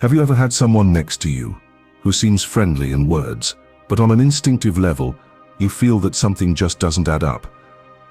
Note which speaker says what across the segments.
Speaker 1: Have you ever had someone next to you who seems friendly in words, but on an instinctive level, you feel that something just doesn't add up?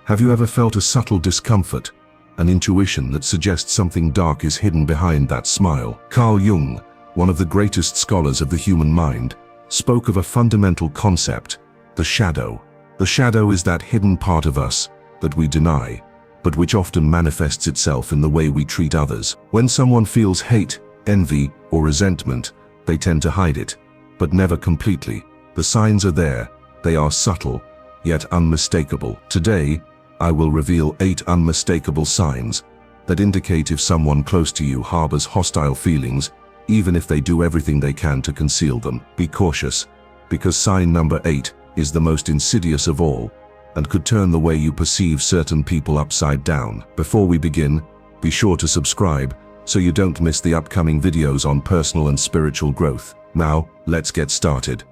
Speaker 1: Have you ever felt a subtle discomfort, an intuition that suggests something dark is hidden behind that smile? Carl Jung, one of the greatest scholars of the human mind, spoke of a fundamental concept, the shadow. The shadow is that hidden part of us that we deny, but which often manifests itself in the way we treat others. When someone feels hate, envy, or resentment, they tend to hide it, but never completely. The signs are there, they are subtle, yet unmistakable. Today, I will reveal 8 unmistakable signs that indicate if someone close to you harbors hostile feelings, even if they do everything they can to conceal them. Be cautious, because sign number 8 is the most insidious of all, and could turn the way you perceive certain people upside down. Before we begin, be sure to subscribe so you don't miss the upcoming videos on personal and spiritual growth. Now, let's get started.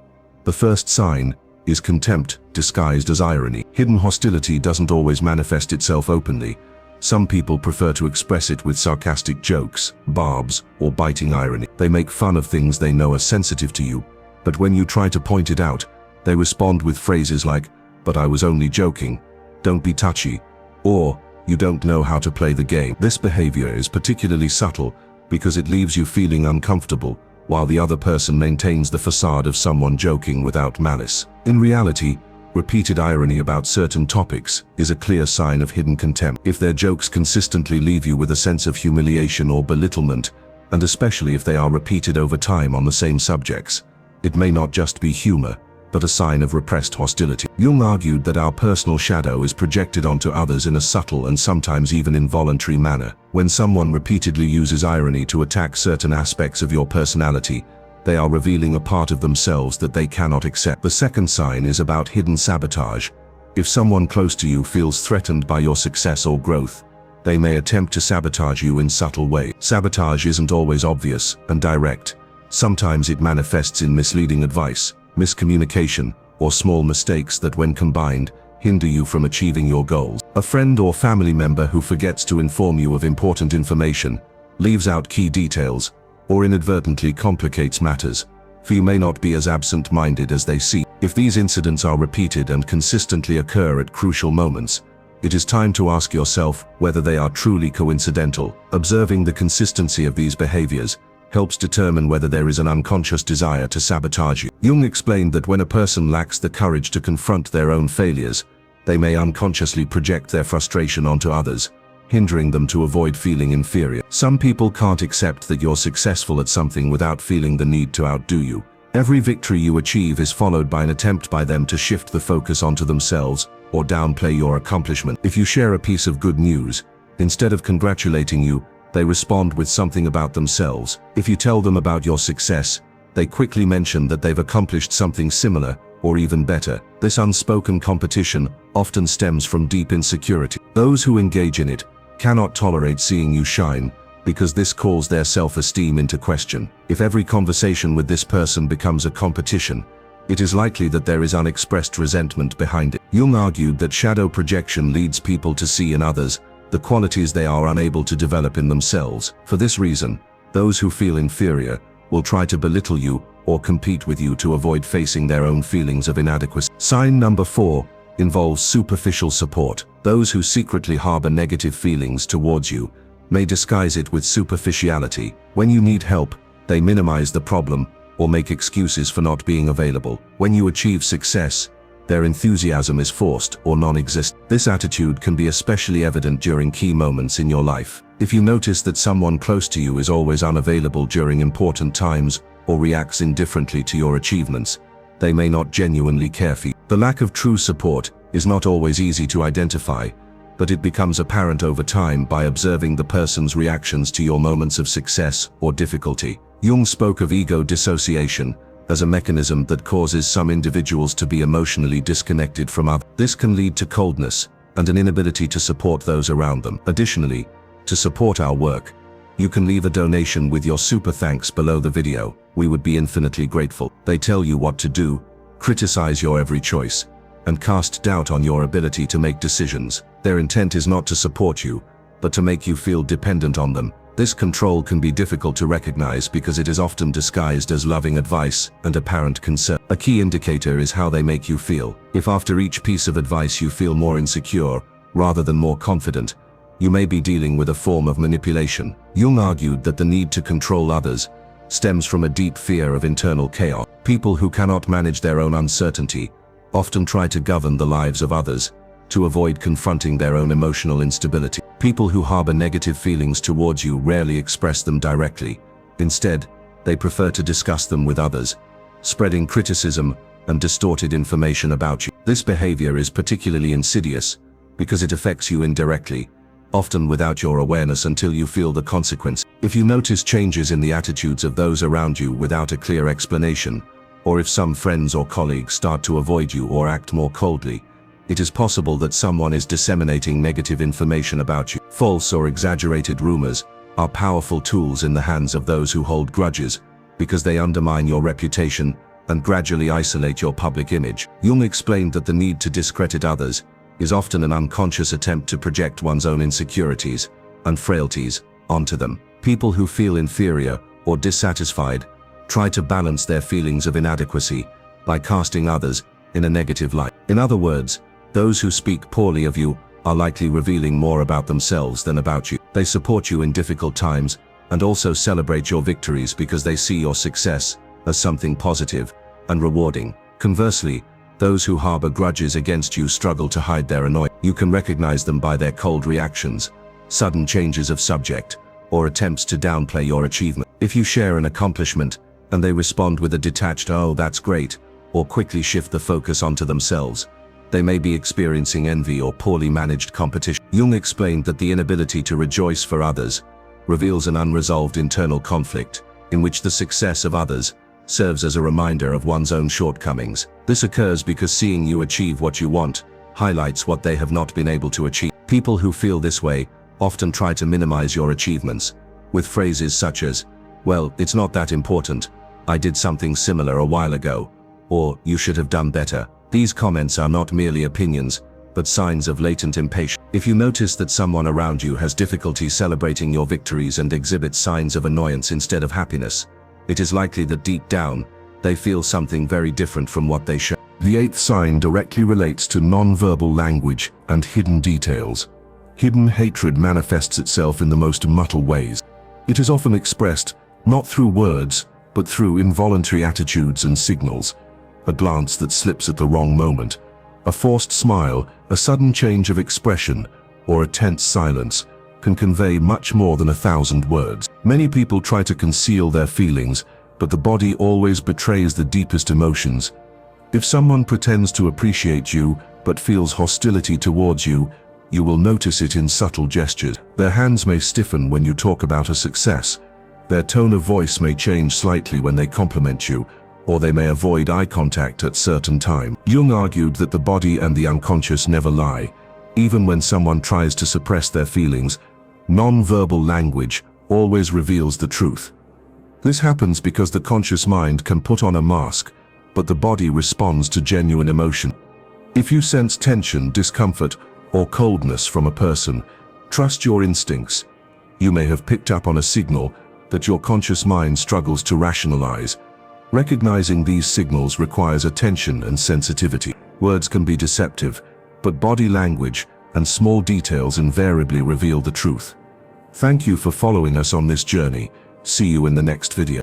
Speaker 1: The first sign is contempt disguised as irony. Hidden hostility doesn't always manifest itself openly. Some people prefer to express it with sarcastic jokes, barbs, or biting irony. They make fun of things they know are sensitive to you, but when you try to point it out, they respond with phrases like, "But I was only joking," "Don't be touchy," or "You don't know how to play the game." This behavior is particularly subtle because it leaves you feeling uncomfortable, while the other person maintains the facade of someone joking without malice. In reality, repeated irony about certain topics is a clear sign of hidden contempt. If their jokes consistently leave you with a sense of humiliation or belittlement, and especially if they are repeated over time on the same subjects, it may not just be humor, but a sign of repressed hostility. Jung argued that our personal shadow is projected onto others in a subtle and sometimes even involuntary manner. When someone repeatedly uses irony to attack certain aspects of your personality, they are revealing a part of themselves that they cannot accept. The second sign is about hidden sabotage. If someone close to you feels threatened by your success or growth, they may attempt to sabotage you in subtle ways. Sabotage isn't always obvious and direct. Sometimes it manifests in misleading advice, miscommunication, or small mistakes that, when combined, hinder you from achieving your goals. A friend or family member who forgets to inform you of important information, leaves out key details, or inadvertently complicates matters, for you may not be as absent-minded as they seem. If these incidents are repeated and consistently occur at crucial moments, it is time to ask yourself whether they are truly coincidental. Observing the consistency of these behaviors helps determine whether there is an unconscious desire to sabotage you. Jung explained that when a person lacks the courage to confront their own failures, they may unconsciously project their frustration onto others, hindering them to avoid feeling inferior. Some people can't accept that you're successful at something without feeling the need to outdo you. Every victory you achieve is followed by an attempt by them to shift the focus onto themselves or downplay your accomplishment. If you share a piece of good news, instead of congratulating you, they respond with something about themselves. If you tell them about your success, they quickly mention that they've accomplished something similar, or even better. This unspoken competition often stems from deep insecurity. Those who engage in it cannot tolerate seeing you shine, because this calls their self-esteem into question. If every conversation with this person becomes a competition, it is likely that there is unexpressed resentment behind it. Jung argued that shadow projection leads people to see in others the qualities they are unable to develop in themselves. For this reason, those who feel inferior will try to belittle you or compete with you to avoid facing their own feelings of inadequacy. Sign number 4 involves superficial support. Those who secretly harbor negative feelings towards you may disguise it with superficiality. When you need help, they minimize the problem or make excuses for not being available. When you achieve success, their enthusiasm is forced or non-existent. This attitude can be especially evident during key moments in your life. If you notice that someone close to you is always unavailable during important times or reacts indifferently to your achievements, they may not genuinely care for you. The lack of true support is not always easy to identify, but it becomes apparent over time by observing the person's reactions to your moments of success or difficulty. Jung spoke of ego dissociation as a mechanism that causes some individuals to be emotionally disconnected from others. This can lead to coldness and an inability to support those around them. Additionally, to support our work, you can leave a donation with your super thanks below the video. We would be infinitely grateful. They tell you what to do, criticize your every choice, and cast doubt on your ability to make decisions. Their intent is not to support you, but to make you feel dependent on them, This control can be difficult to recognize because it is often disguised as loving advice and apparent concern. A key indicator is how they make you feel. If after each piece of advice you feel more insecure rather than more confident, you may be dealing with a form of manipulation. Jung argued that the need to control others stems from a deep fear of internal chaos. People who cannot manage their own uncertainty often try to govern the lives of others to avoid confronting their own emotional instability. People who harbor negative feelings towards you rarely express them directly. Instead, they prefer to discuss them with others, spreading criticism and distorted information about you. This behavior is particularly insidious because it affects you indirectly, often without your awareness until you feel the consequence. If you notice changes in the attitudes of those around you without a clear explanation, or if some friends or colleagues start to avoid you or act more coldly, it is possible that someone is disseminating negative information about you. False or exaggerated rumors are powerful tools in the hands of those who hold grudges because they undermine your reputation and gradually isolate your public image. Jung explained that the need to discredit others is often an unconscious attempt to project one's own insecurities and frailties onto them. People who feel inferior or dissatisfied try to balance their feelings of inadequacy by casting others in a negative light. In other words, those who speak poorly of you are likely revealing more about themselves than about you. They support you in difficult times and also celebrate your victories because they see your success as something positive and rewarding. Conversely, those who harbor grudges against you struggle to hide their annoyance. You can recognize them by their cold reactions, sudden changes of subject, or attempts to downplay your achievement. If you share an accomplishment and they respond with a detached "oh, that's great," or quickly shift the focus onto themselves, they may be experiencing envy or poorly managed competition. Jung explained that the inability to rejoice for others reveals an unresolved internal conflict in which the success of others serves as a reminder of one's own shortcomings. This occurs because seeing you achieve what you want highlights what they have not been able to achieve. People who feel this way often try to minimize your achievements with phrases such as, "Well, it's not that important. I did something similar a while ago," or "You should have done better." These comments are not merely opinions, but signs of latent impatience. If you notice that someone around you has difficulty celebrating your victories and exhibits signs of annoyance instead of happiness, it is likely that deep down, they feel something very different from what they show. The eighth sign directly relates to non-verbal language and hidden details. Hidden hatred manifests itself in the most subtle ways. It is often expressed not through words, but through involuntary attitudes and signals. A glance that slips at the wrong moment, a forced smile, a sudden change of expression, or a tense silence can convey much more than 1,000 words. Many people try to conceal their feelings, but the body always betrays the deepest emotions. If someone pretends to appreciate you but feels hostility towards you, you will notice it in subtle gestures. Their hands may stiffen when you talk about a success. Their tone of voice may change slightly when they compliment you, or they may avoid eye contact at certain times. Jung argued that the body and the unconscious never lie. Even when someone tries to suppress their feelings, non-verbal language always reveals the truth. This happens because the conscious mind can put on a mask, but the body responds to genuine emotion. If you sense tension, discomfort, or coldness from a person, trust your instincts. You may have picked up on a signal that your conscious mind struggles to rationalize. Recognizing these signals requires attention and sensitivity. Words can be deceptive, but body language and small details invariably reveal the truth. Thank you for following us on this journey. See you in the next video.